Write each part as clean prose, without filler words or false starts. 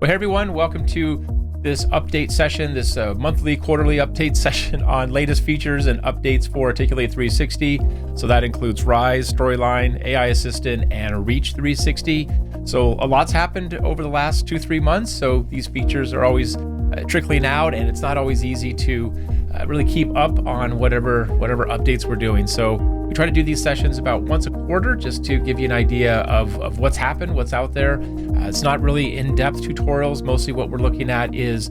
Well, hey everyone, welcome to this update session, this monthly, quarterly update session on latest features and updates for Articulate 360. So that includes Rise, Storyline, AI Assistant, and Reach 360. So a lot's happened over the last 2-3 months. So these features are always trickling out, and it's not always easy to really keep up on whatever updates we're doing. So we try to do these sessions about once a quarter just to give you an idea of what's happened, what's out there. It's not really in-depth tutorials. Mostly what we're looking at is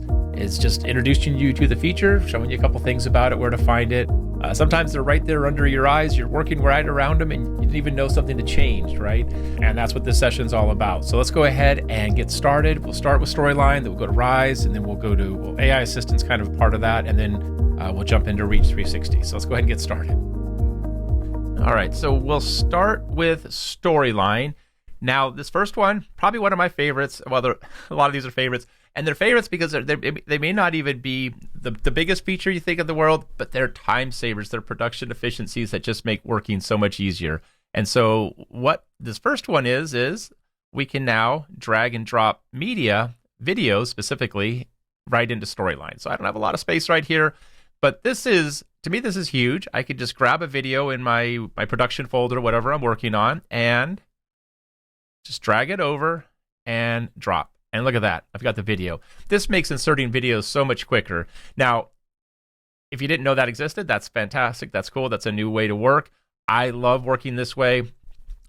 just introducing you to the feature, showing you a couple things about it, where to find it. Sometimes they're right there under your eyes. You're working right around them and you didn't even know something had changed, right? And that's what this session's all about. So let's go ahead and get started. We'll start with Storyline, then we'll go to Rise, and then we'll go to AI Assistant's kind of part of that, and then we'll jump into Reach 360. So let's go ahead and get started. All right, so we'll start with Storyline. Now, this first one, probably one of my favorites. Well, a lot of these are favorites. And they're favorites because they may not even be the biggest feature you think of the world, but they're time savers. They're production efficiencies that just make working so much easier. And so what this first one is we can now drag and drop media, videos specifically, right into Storyline. So I don't have a lot of space right here, but this is, to me, this is huge. I could just grab a video in my production folder, whatever I'm working on, and just drag it over and drop. And look at that, I've got the video. This makes inserting videos so much quicker. Now, if you didn't know that existed, that's fantastic. That's cool. That's a new way to work. I love working this way.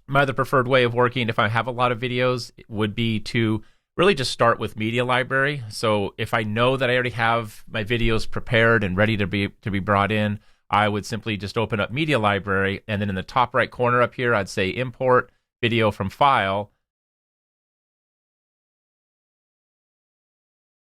My other preferred way of working, if I have a lot of videos, would be to really just start with media library. So if I know that I already have my videos prepared and ready to be brought in, I would simply just open up media library, and then in the top right corner up here, I'd say import video from file,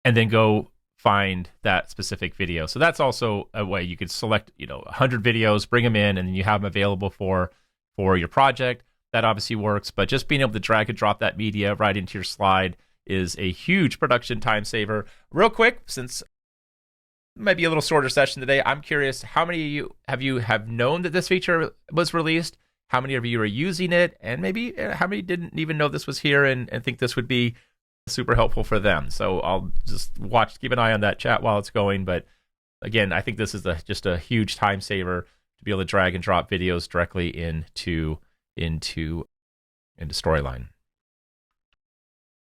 and then go find that specific video. So that's also a way you could select, 100 videos, bring them in, and then you have them available for your project. That obviously works, but just being able to drag and drop that media right into your slide is a huge production time saver. Real quick, since it might be a little shorter session today, I'm curious, how many of you have known that this feature was released? How many of you are using it? And maybe how many didn't even know this was here and think this would be super helpful for them? So I'll just keep an eye on that chat while it's going. But again, I think this is just a huge time saver to be able to drag and drop videos directly into Storyline.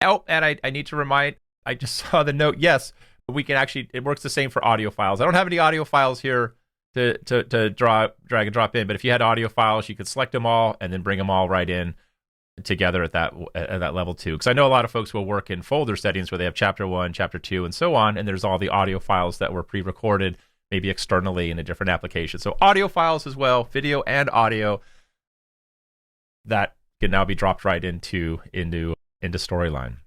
Oh, and I need to remind, I just saw the note. Yes, we can actually, it works the same for audio files. I don't have any audio files here to drag and drop in, but if you had audio files, you could select them all and then bring them all right in together at that level too. Because I know a lot of folks will work in folder settings where they have chapter 1, chapter 2, and so on, and there's all the audio files that were pre-recorded, maybe externally in a different application. So audio files as well, video and audio, that can now be dropped right into Storyline.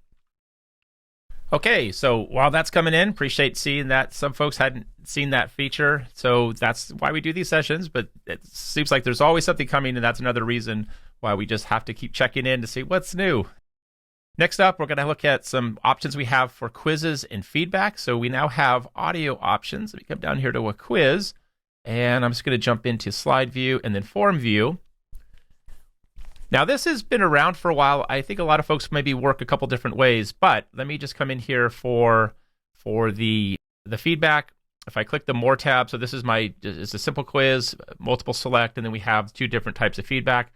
Okay, so while that's coming in, appreciate seeing that. Some folks hadn't seen that feature, so that's why we do these sessions, but it seems like there's always something coming, and that's another reason why we just have to keep checking in to see what's new. Next up, we're going to look at some options we have for quizzes and feedback. So we now have audio options. Let me come down here to a quiz, and I'm just going to jump into slide view and then form view. Now, this has been around for a while. I think a lot of folks maybe work a couple different ways, but let me just come in here for the feedback. If I click the More tab, so this is it's a simple quiz, multiple select, and then we have two different types of feedback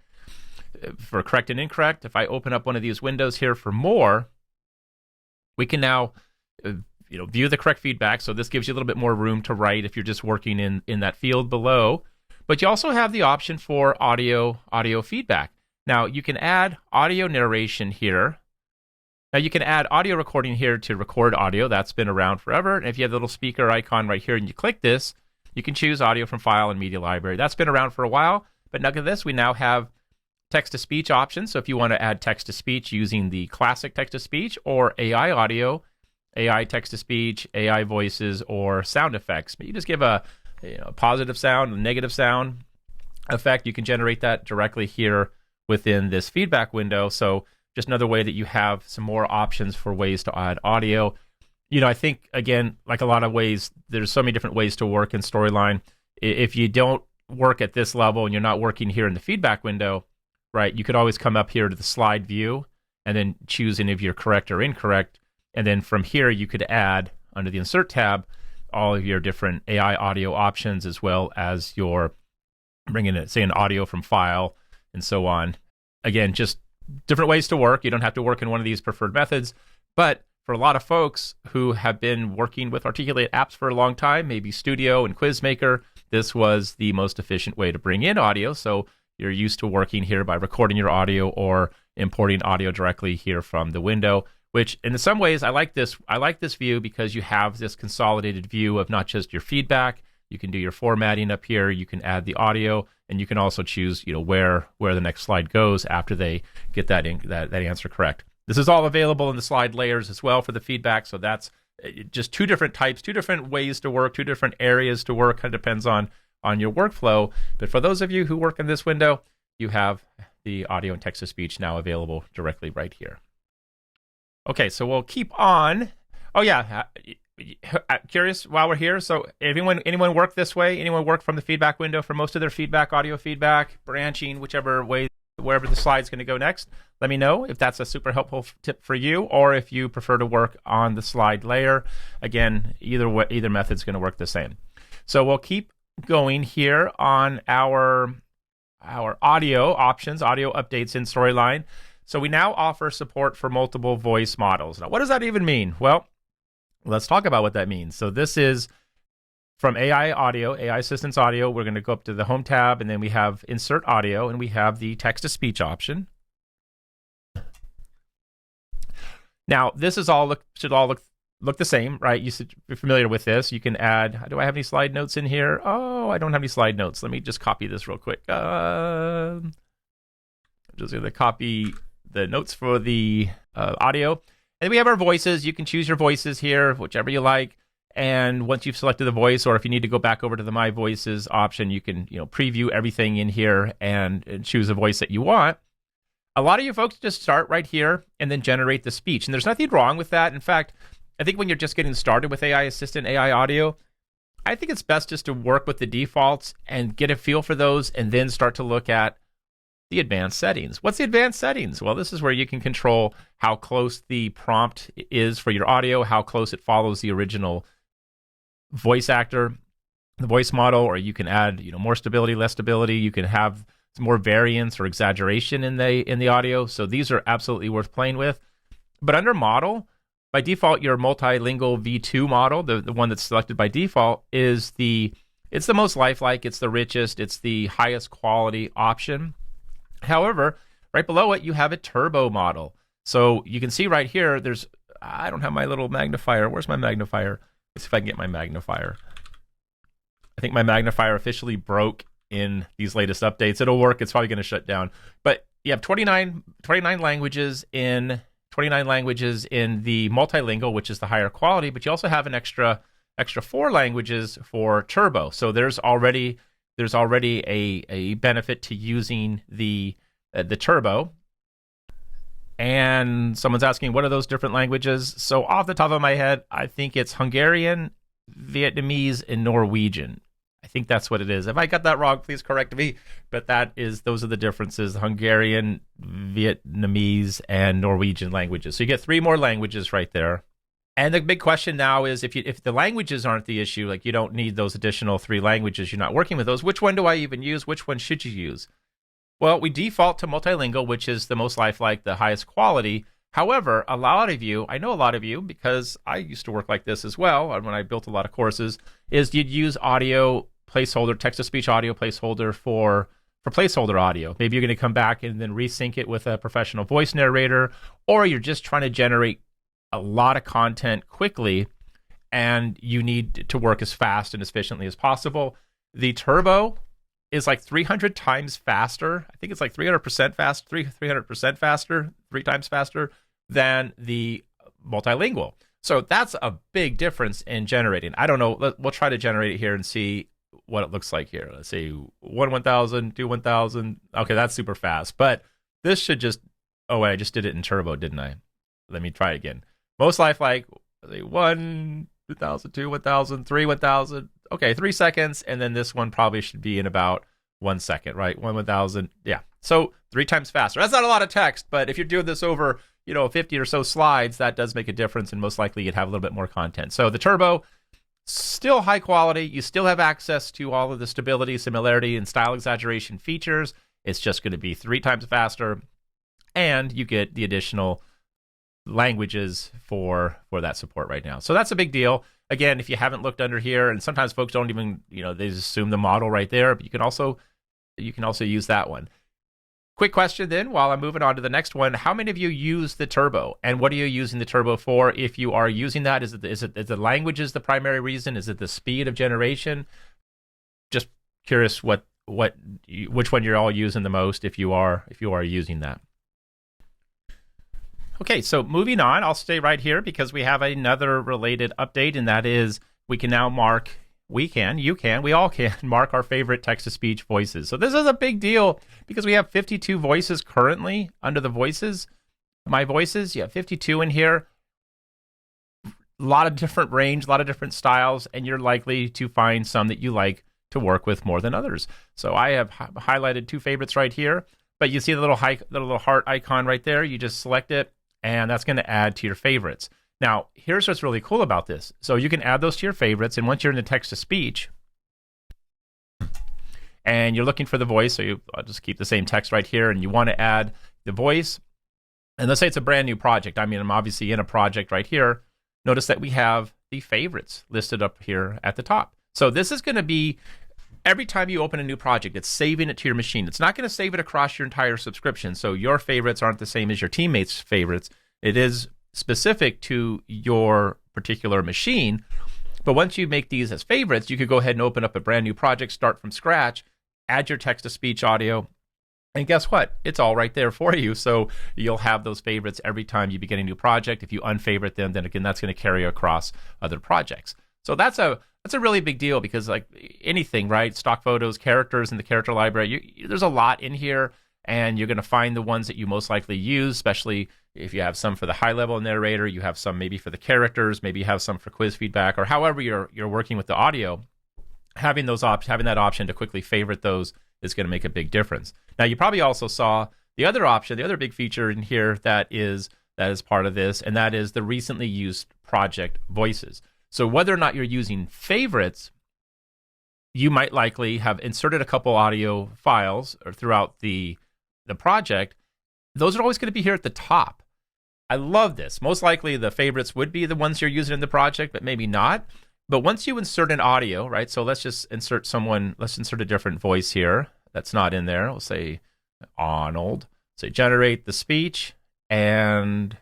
for correct and incorrect. If I open up one of these windows here for More, we can now view the correct feedback. So this gives you a little bit more room to write if you're just working in that field below. But you also have the option for audio feedback. Now, you can add audio narration here. Now, you can add audio recording here to record audio. That's been around forever. And if you have the little speaker icon right here and you click this, you can choose audio from file and media library. That's been around for a while. But look at this. We now have text-to-speech options. So if you want to add text-to-speech using the classic text-to-speech or AI audio, AI text-to-speech, AI voices, or sound effects. But you just give a positive sound, a negative sound effect. You can generate that directly here within this feedback window. So just another way that you have some more options for ways to add audio. I think, again, like a lot of ways, there's so many different ways to work in Storyline. If you don't work at this level and you're not working here in the feedback window, right, you could always come up here to the slide view and then choose any of your correct or incorrect And then from here, you could add, under the Insert tab, all of your different AI audio options, as well as your bringing in, say, an audio from file and so on. Again, just different ways to work. You don't have to work in one of these preferred methods. But for a lot of folks who have been working with Articulate apps for a long time, maybe Studio and Quizmaker, this was the most efficient way to bring in audio. So you're used to working here by recording your audio or importing audio directly here from the window, which in some ways I like this view because you have this consolidated view of not just your feedback. You can do your formatting up here, you can add the audio, and you can also choose, where the next slide goes after they get that answer correct. This is all available in the slide layers as well for the feedback. So that's just two different types, two different ways to work, two different areas to work. Kind of depends on your workflow. But for those of you who work in this window, you have the audio and text-to-speech now available directly right here. Okay, so we'll keep on. Oh yeah, curious while we're here. So anyone work this way? Anyone work from the feedback window for most of their feedback, audio feedback, branching, whichever way, wherever the slide's going to go next? Let me know if that's a super helpful tip for you, or if you prefer to work on the slide layer. Again, either method's going to work the same. So we'll keep going here on our audio options, audio updates in Storyline. So we now offer support for multiple voice models. Now, what does that even mean? Well, let's talk about what that means. So this is from AI Audio, AI Assistance Audio. We're going to go up to the Home tab, and then we have Insert Audio, and we have the text-to-speech option. Now, this should all look the same, right? You should be familiar with this. You can add, do I have any slide notes in here? Oh, I don't have any slide notes. Let me just copy this real quick. I'm just going to copy the notes for the audio. And then we have our voices. You can choose your voices here, whichever you like. And once you've selected the voice, or if you need to go back over to the My Voices option, you can preview everything in here and choose a voice that you want. A lot of you folks just start right here and then generate the speech. And there's nothing wrong with that. In fact, I think when you're just getting started with AI Assistant, AI Audio, I think it's best just to work with the defaults and get a feel for those, and then start to look at the advanced settings. What's the advanced settings? Well, this is where you can control how close the prompt is for your audio, how close it follows the original voice actor, the voice model, or you can add more stability, less stability. You can have some more variance or exaggeration in the audio. So these are absolutely worth playing with. But under model, by default, your multilingual V2 model, the one that's selected by default, it's the most lifelike, it's the richest, it's the highest quality option. However, right below it, you have a turbo model. So you can see right here, I don't have my little magnifier. Where's my magnifier? Let's see if I can get my magnifier. I think my magnifier officially broke in these latest updates. It'll work. It's probably going to shut down. But you have 29 languages in the multilingual, which is the higher quality, but you also have an extra 4 languages for turbo. So there's already a benefit to using the turbo. And someone's asking, what are those different languages? So off the top of my head, I think it's Hungarian, Vietnamese, and Norwegian. I think that's what it is. If I got that wrong, please correct me. But those are the differences: Hungarian, Vietnamese, and Norwegian languages. So you get 3 more languages right there. And the big question now is, if the languages aren't the issue, like you don't need those additional 3 languages, you're not working with those, which one do I even use? Which one should you use? Well, we default to multilingual, which is the most lifelike, the highest quality. However, I know a lot of you, because I used to work like this as well when I built a lot of courses, is you'd use audio placeholder, text-to-speech audio placeholder for placeholder audio. Maybe you're going to come back and then resync it with a professional voice narrator, or you're just trying to generate a lot of content quickly, and you need to work as fast and as efficiently as possible. The turbo is like 300 times faster. I think it's like 300% fast, 300% faster, 3 times faster than the multilingual. So that's a big difference in generating. I don't know. We'll try to generate it here and see what it looks like here. Let's see, 1,000, 1,000. Okay, that's super fast. But this should just, oh wait, I just did it in turbo, didn't I? Let me try it again. Most lifelike, 1, 2,000, 2, 1,000, 3, 1,000. Okay, 3 seconds, and then this one probably should be in about 1 second, right? 1,000, yeah. So 3 times faster. That's not a lot of text, but if you're doing this over, 50 or so slides, that does make a difference, and most likely you'd have a little bit more content. So the Turbo, still high quality. You still have access to all of the stability, similarity, and style exaggeration features. It's just going to be 3 times faster, and you get the additional languages for that support right now. So that's a big deal. Again, if you haven't looked under here, and sometimes folks don't even, they just assume the model right there, but you can also use that one. Quick question then, while I'm moving on to the next one, how many of you use the Turbo, and what are you using the Turbo for? If you are using that, is the languages the primary reason? Is it the speed of generation? Just curious which one you're all using the most if you are using that. Okay, so moving on, I'll stay right here because we have another related update, and that is we can now mark. We all can mark our favorite text-to-speech voices. So this is a big deal because we have 52 voices currently under the voices. My voices, you have 52 in here. A lot of different range, a lot of different styles, and you're likely to find some that you like to work with more than others. So I have highlighted 2 favorites right here, but you see the little heart icon right there. You just select it, and that's going to add to your favorites. Now, here's what's really cool about this. So you can add those to your favorites, and once you're in the text-to-speech, and you're looking for the voice, so I'll just keep the same text right here, and you want to add the voice, and let's say it's a brand new project. I mean, I'm obviously in a project right here. Notice that we have the favorites listed up here at the top. So this is going to be, every time you open a new project, it's saving it to your machine. It's not going to save it across your entire subscription, so your favorites aren't the same as your teammates' favorites. It is specific to your particular machine. But once you make these as favorites, you could go ahead and open up a brand new project, start from scratch, add your text-to-speech audio, and guess what? It's all right there for you. So you'll have those favorites every time you begin a new project. If you unfavorite them, then again, that's going to carry across other projects. So that's a really big deal because like anything, right? Stock photos, characters in the character library, there's a lot in here, and you're going to find the ones that you most likely use, especially if you have some for the high-level narrator, you have some maybe for the characters, maybe you have some for quiz feedback, or however you're working with the audio. Having that option to quickly favorite those is going to make a big difference. Now, you probably also saw the other option, the other big feature in here that is part of this, and that is the recently used project voices. So whether or not you're using favorites, you might likely have inserted a couple audio files or throughout the project. Those are always going to be here at the top. I love this. Most likely the favorites would be the ones you're using in the project, but maybe not. But once you insert an audio, right? So let's just insert let's insert a different voice here that's not in there. We'll say Arnold. Say generate the speech, and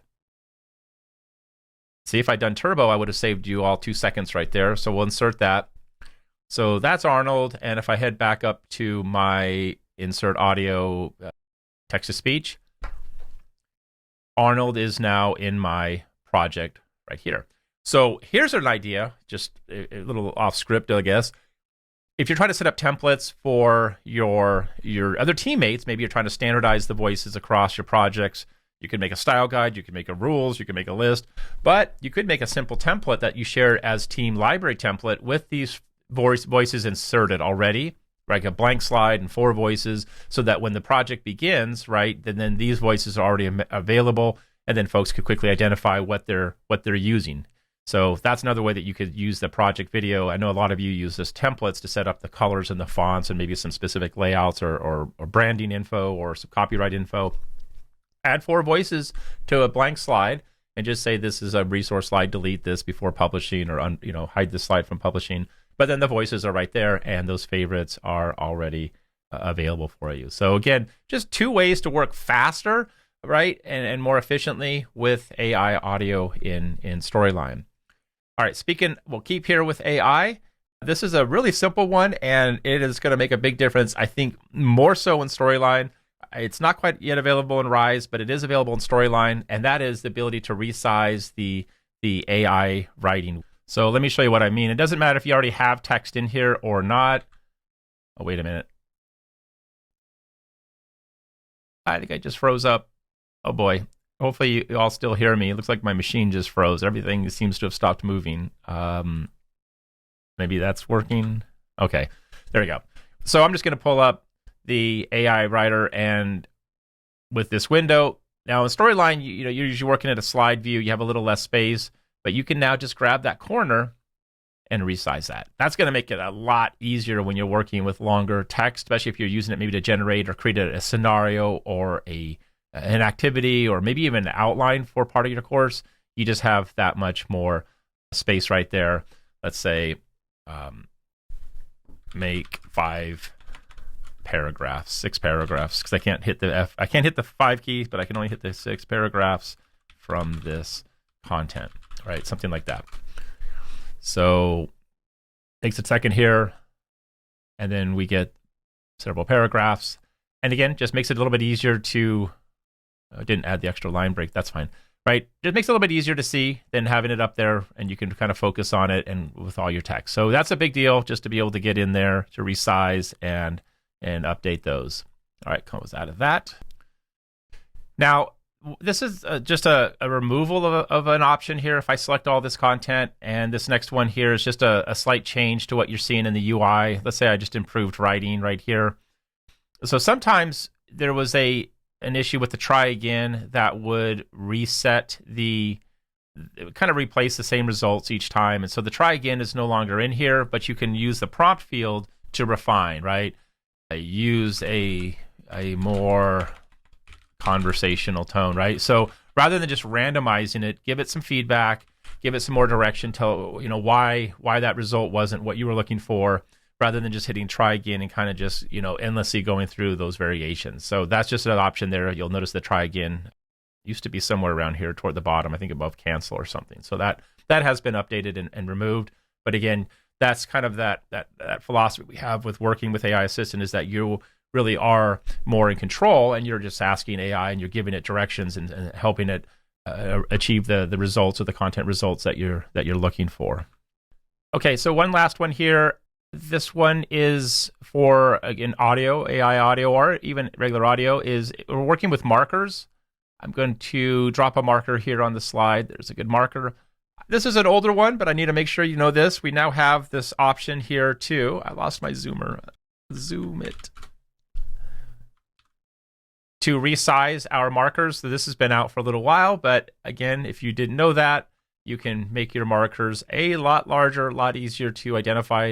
see, if I'd done Turbo, I would have saved you all 2 seconds right there. So we'll insert that. So that's Arnold. And if I head back up to my insert audio text-to-speech, Arnold is now in my project right here. So here's an idea, just a little off script, I guess. If you're trying to set up templates for your other teammates, maybe you're trying to standardize the voices across your projects. You can make a style guide, you can make a rules, you can make a list, but you could make a simple template that you share as team library template with these voices inserted already, like a blank slide and 4 voices, so that when the project begins, right, then these voices are already available, and then folks could quickly identify what they're using. So that's another way that you could use the project video. I know a lot of you use this templates to set up the colors and the fonts and maybe some specific layouts or branding info or some copyright info. Add 4 voices to a blank slide and just say this is a resource slide, delete this before publishing, or hide this slide from publishing. But then the voices are right there, and those favorites are already available for you. So again, just 2 ways to work faster, right, and more efficiently with AI audio in Storyline. All right, we'll keep here with AI. This is a really simple one, and it is going to make a big difference, I think, more so in Storyline. It's not quite yet available in Rise, but it is available in Storyline, and that is the ability to resize the AI writing. So let me show you what I mean. It doesn't matter if you already have text in here or not. Oh, wait a minute. I think I just froze up. Oh, boy. Hopefully you all still hear me. It looks like my machine just froze. Everything seems to have stopped moving. Maybe that's working. Okay, there we go. So I'm just going to pull up the AI writer, and with this window, Now in Storyline, you're usually working at a slide view. You have a little less space, but you can now just grab that corner and resize that. That's going to make it a lot easier when you're working with longer text, especially if you're using it maybe to generate or create a scenario or an activity or maybe even an outline for part of your course. You just have that much more space right there. Let's say make 5 paragraphs, 6 paragraphs, because I can't hit the 5 keys, but I can only hit the 6 paragraphs from this content, right? Something like that. So takes a second here, and then we get several paragraphs. And again, just makes it a little bit easier to, I didn't add the extra line break, that's fine, right? Just makes it a little bit easier to see than having it up there, and you can kind of focus on it and with all your text. So that's a big deal, just to be able to get in there to resize and update those. All right, close out of that. Now, this is just a removal of an option here. If I select all this content, and this next one here is just a slight change to what you're seeing in the UI. Let's say I just improved writing right here. So sometimes there was an issue with the try again that would reset kind of replace the same results each time. And so the try again is no longer in here, but you can use the prompt field to refine, right? Use a more conversational tone, right? So rather than just randomizing it, give it some feedback, give it some more direction, tell why that result wasn't what you were looking for, rather than just hitting try again and kind of just endlessly going through those variations. So that's just an option there. You'll notice the try again used to be somewhere around here toward the bottom, I think above cancel or something. So that has been updated and removed. But again, that's kind of that philosophy we have with working with AI Assistant, is that you really are more in control, and you're just asking AI and you're giving it directions and helping it achieve the results or the content results that you're looking for. Okay, so one last one here. This one is for, again, audio, AI audio, or even regular audio. We're working with markers. I'm going to drop a marker here on the slide. There's a good marker. This is an older one, but I need to make sure you know this. We now have this option here too. I lost my zoomer. Zoom it. To resize our markers. So this has been out for a little while, but again, if you didn't know that, you can make your markers a lot larger, a lot easier to identify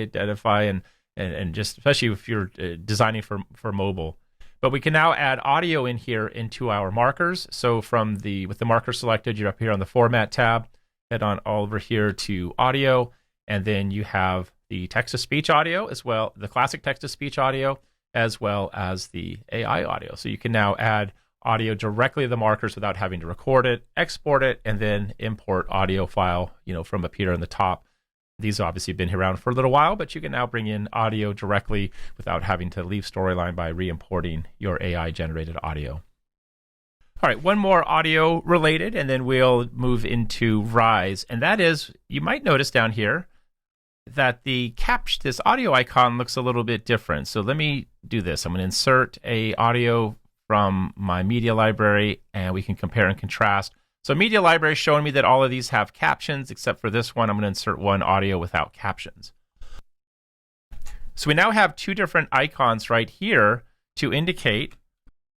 and just, especially if you're designing for mobile. But we can now add audio in here into our markers. So with the marker selected, you're up here on the Format tab. Head on over here to audio, and then you have the text-to-speech audio as well, the classic text-to-speech audio, as well as the AI audio. So you can now add audio directly to the markers without having to record it, export it, and then import audio file, from up here in the top. These have obviously been around for a little while, but you can now bring in audio directly without having to leave Storyline by re-importing your AI-generated audio. All right, one more audio related, and then we'll move into Rise. And that is, you might notice down here that this audio icon looks a little bit different. So let me do this. I'm going to insert a audio from my media library, and we can compare and contrast. So media library is showing me that all of these have captions, except for this one. I'm going to insert one audio without captions. So we now have 2 different icons right here to indicate.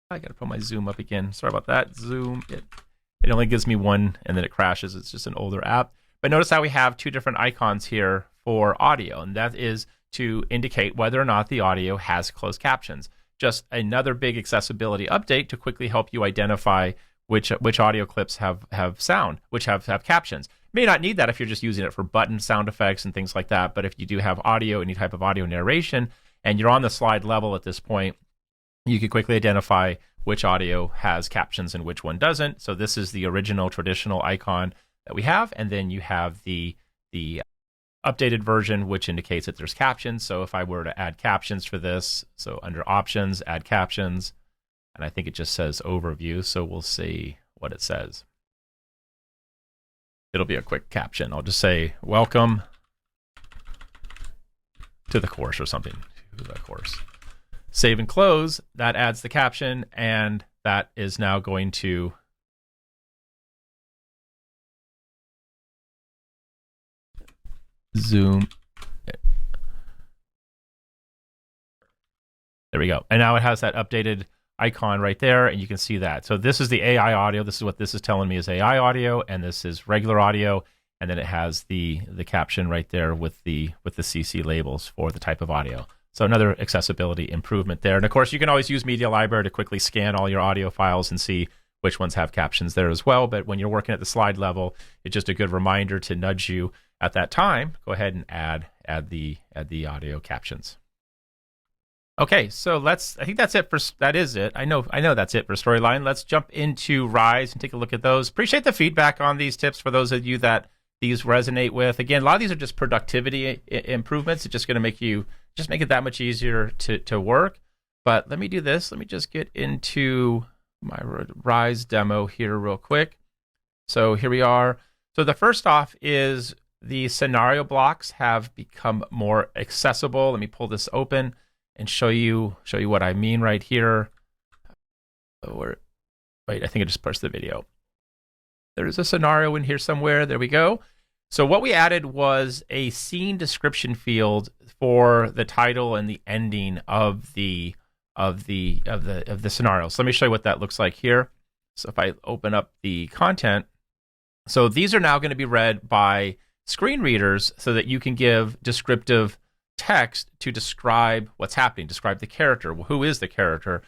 I got to put my zoom up again. Sorry about that. Zoom. It only gives me one, and then it crashes. It's just an older app. But notice how we have 2 different icons here for audio, and that is to indicate whether or not the audio has closed captions. Just another big accessibility update to quickly help you identify which audio clips have sound, which have captions. You may not need that if you're just using it for button sound effects and things like that, but if you do have audio, any type of audio narration, and you're on the slide level at this point, you can quickly identify which audio has captions and which one doesn't. So this is the original traditional icon that we have, and then you have the updated version, which indicates that there's captions. So if I were to add captions for this, so under options, add captions, and I think it just says overview, so we'll see what it says. It'll be a quick caption. I'll just say, welcome to the course or something, to the course. Save and close, that adds the caption, and that is now going to zoom. There we go. And now it has that updated icon right there, and you can see that. So this is the AI audio. This is what this is telling me is AI audio, and this is regular audio. And then it has the caption right there with the CC labels for the type of audio. So another accessibility improvement there. And of course, you can always use Media Library to quickly scan all your audio files and see which ones have captions there as well. But when you're working at the slide level, it's just a good reminder to nudge you at that time. Go ahead and add the audio captions. Okay, so I think that's it that is it. I know that's it for Storyline. Let's jump into Rise and take a look at those. Appreciate the feedback on these tips for those of you that these resonate with. Again, a lot of these are just productivity improvements. It's just going to make it that much easier to work. But let me do this. Let me just get into my Rise demo here real quick. So here we are. So the first off is the scenario blocks have become more accessible. Let me pull this open and show you what I mean right here. Wait, I think I just pushed the video. There's a scenario in here somewhere. There we go. So what we added was a scene description field for the title and the ending of the scenario. So let me show you what that looks like here. So if I open up the content, so these are now going to be read by screen readers so that you can give descriptive text to describe what's happening, describe the character. Well, who is the character?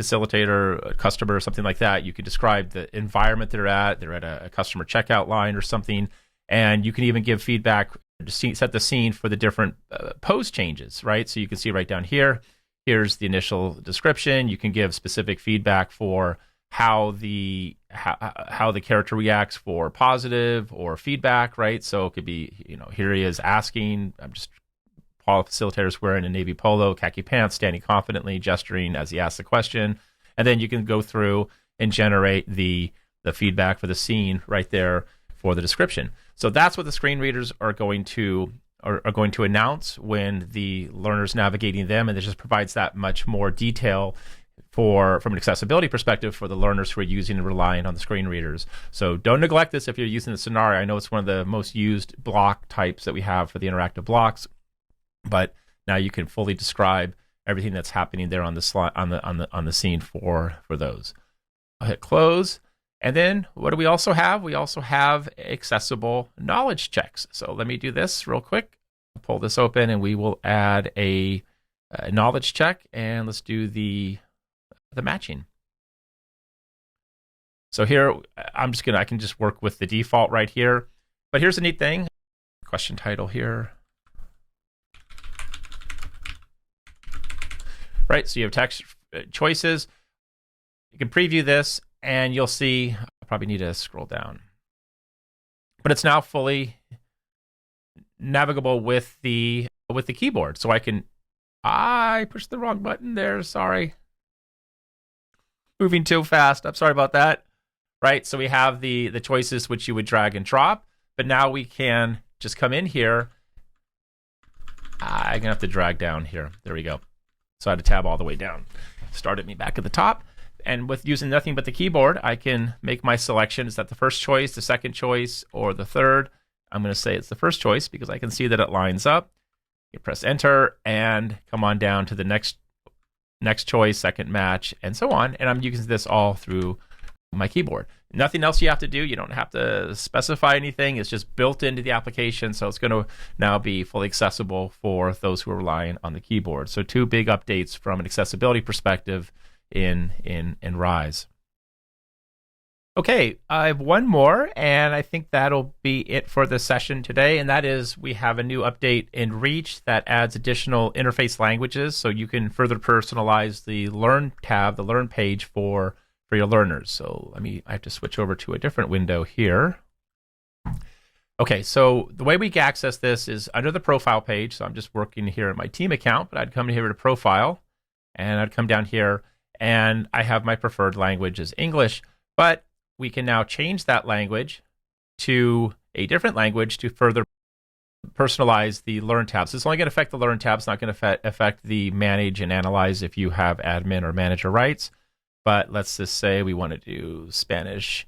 Facilitator, a customer, something like that. You can describe the environment they're at. They're at a customer checkout line or something. And you can even give feedback to set the scene for the different pose changes, right? So you can see right down here, here's the initial description. You can give specific feedback for how the character reacts for positive or feedback, right? So it could be, here he is asking, I'm just facilitator's wearing a navy polo, khaki pants, standing confidently, gesturing as he asks the question. And then you can go through and generate the feedback for the scene right there for the description. So that's what the screen readers are going to announce when the learner's navigating them, and it just provides that much more detail from an accessibility perspective for the learners who are using and relying on the screen readers. So don't neglect this if you're using the scenario. I know it's one of the most used block types that we have for the interactive blocks. But now you can fully describe everything that's happening there on the slide, on the scene for those. I'll hit close, and then what do we also have? We also have accessible knowledge checks. So let me do this real quick. I'll pull this open, and we will add a knowledge check, and let's do the matching. So here I can just work with the default right here. But here's a neat thing. Question title here. Right, so you have text choices. You can preview this, and you'll see, I probably need to scroll down. But it's now fully navigable with the keyboard. So I pushed the wrong button there, sorry. Moving too fast, I'm sorry about that. Right, so we have the choices which you would drag and drop, but now we can just come in here. I'm gonna have to drag down here, there we go. So I had to tab all the way down. Started me back at the top. And with using nothing but the keyboard, I can make my selection. Is that the first choice, the second choice, or the third? I'm going to say it's the first choice because I can see that it lines up. You press enter and come on down to the next choice, second match, and so on. And I'm using this all through my keyboard. Nothing else you have to do. You don't have to specify anything. It's just built into the application, so it's going to now be fully accessible for those who are relying on the keyboard. So two big updates from an accessibility perspective in Rise. Okay, I have one more, and I think that'll be it for the session today, and that is we have a new update in Reach that adds additional interface languages, so you can further personalize the Learn tab, the Learn page for your learners. So I have to switch over to a different window here. Okay, so the way we can access this is under the profile page. So I'm just working here in my team account, but I'd come here to profile, and I'd come down here, and I have my preferred language is English, but we can now change that language to a different language to further personalize the Learn tab. So it's only going to affect the Learn tab. It's not going to affect the Manage and Analyze if you have admin or manager rights. But let's just say we want to do Spanish,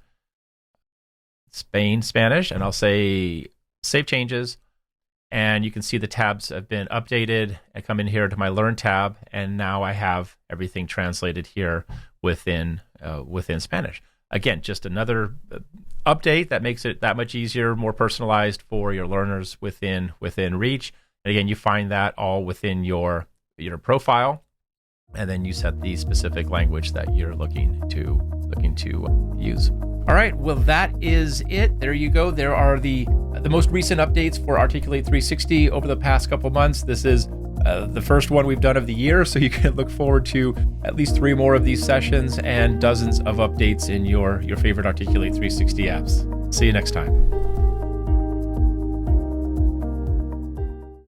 and I'll say Save Changes. And you can see the tabs have been updated. I come in here to my Learn tab, and now I have everything translated here within Spanish. Again, just another update that makes it that much easier, more personalized for your learners within Reach. And again, you find that all within your profile, and then you set the specific language that you're looking to use. All right, well, that is it. There you go. There are the most recent updates for Articulate 360 over the past couple months. This is the first one we've done of the year, so you can look forward to at least 3 more of these sessions and dozens of updates in your favorite Articulate 360 apps. See you next time.